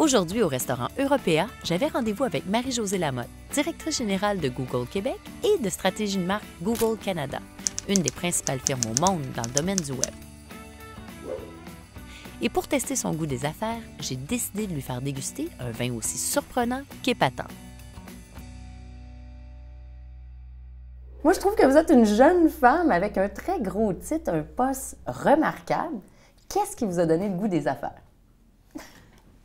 Aujourd'hui, au restaurant Européa, j'avais rendez-vous avec Marie-Josée Lamotte, directrice générale de Google Québec et de stratégie de marque Google Canada, une des principales firmes au monde dans le domaine du web. Et pour tester son goût des affaires, j'ai décidé de lui faire déguster un vin aussi surprenant qu'épatant. Moi, je trouve que vous êtes une jeune femme avec un très gros titre, un poste remarquable. Qu'est-ce qui vous a donné le goût des affaires?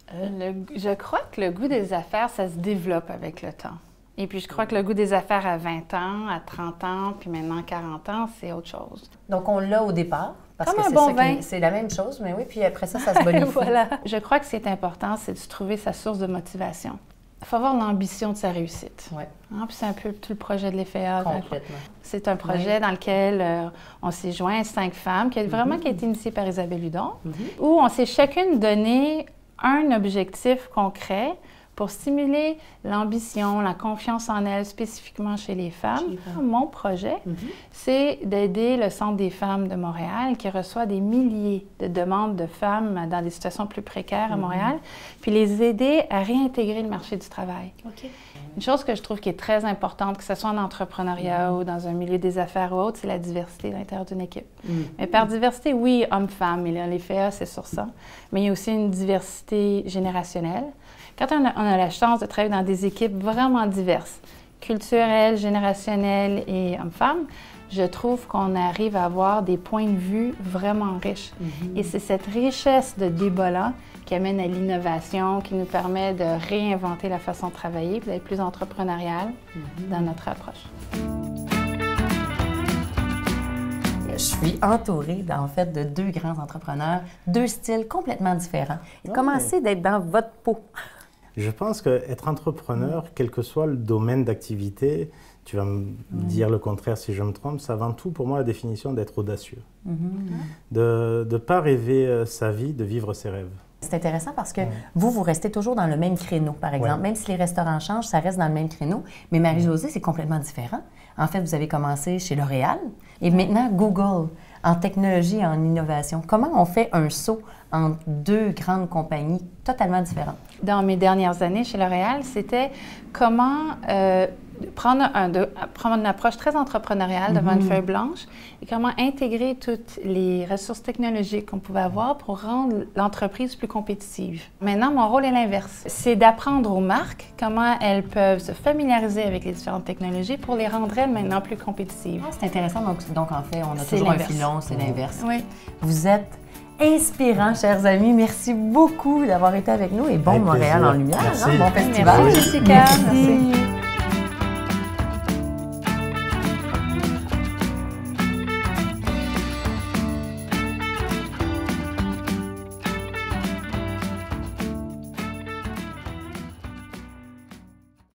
Je crois que le goût des affaires, ça se développe avec le temps. Et puis, je crois que le goût des affaires à 20 ans, à 30 ans, puis maintenant 40 ans, c'est autre chose. Donc, on l'a au départ, parce Comme que un bon vin. c'est la même chose, mais oui, puis après ça se bonifie. Voilà. Je crois que c'est important, c'est de trouver sa source de motivation. Il faut avoir l'ambition de sa réussite. Ouais. Puis c'est un peu tout le projet de l'EFEA. Complètement. C'est un projet dans lequel on s'est joint 5 femmes, qui a été initié par Isabelle Hudon, où on s'est chacune donné un objectif concret pour stimuler l'ambition, la confiance en elles, spécifiquement chez les femmes. Mon projet, c'est d'aider le Centre des femmes de Montréal, qui reçoit des milliers de demandes de femmes dans des situations plus précaires à Montréal, puis les aider à réintégrer le marché du travail. Une chose que je trouve qui est très importante, que ce soit en entrepreneuriat ou dans un milieu des affaires ou autre, c'est la diversité à l'intérieur d'une équipe. Mais par diversité, oui, hommes-femmes, et les FEA, c'est sur ça, mais il y a aussi une diversité générationnelle. Quand on a la chance de travailler dans des équipes vraiment diverses, culturelles, générationnelles et hommes-femmes, je trouve qu'on arrive à avoir des points de vue vraiment riches. Et c'est cette richesse de débat-là qui amène à l'innovation, qui nous permet de réinventer la façon de travailler, puis d'être plus entrepreneurial dans notre approche. Je suis entourée, en fait, de 2 grands entrepreneurs, 2 styles complètement différents. Commencez d'être dans votre peau. Je pense qu'être entrepreneur, quel que soit le domaine d'activité, tu vas me dire le contraire si je me trompe, c'est avant tout pour moi la définition d'être audacieux. De ne pas rêver sa vie, de vivre ses rêves. C'est intéressant parce que vous restez toujours dans le même créneau, par exemple. Même si les restaurants changent, ça reste dans le même créneau. Mais Marie-Josée, c'est complètement différent. En fait, vous avez commencé chez L'Oréal et maintenant Google, en technologie et en innovation. Comment on fait un saut entre 2 grandes compagnies totalement différentes? Dans mes dernières années chez L'Oréal, c'était comment prendre une approche très entrepreneuriale devant une feuille blanche et comment intégrer toutes les ressources technologiques qu'on pouvait avoir pour rendre l'entreprise plus compétitive. Maintenant, mon rôle est l'inverse. C'est d'apprendre aux marques comment elles peuvent se familiariser avec les différentes technologies pour les rendre elles maintenant plus compétitives. C'est intéressant. Donc, en fait, on a toujours un filon, c'est l'inverse. Oui. Vous êtes inspirants, chers amis. Merci beaucoup d'avoir été avec nous et bon Montréal en lumière. Bon festival. Merci, Jessica. Merci.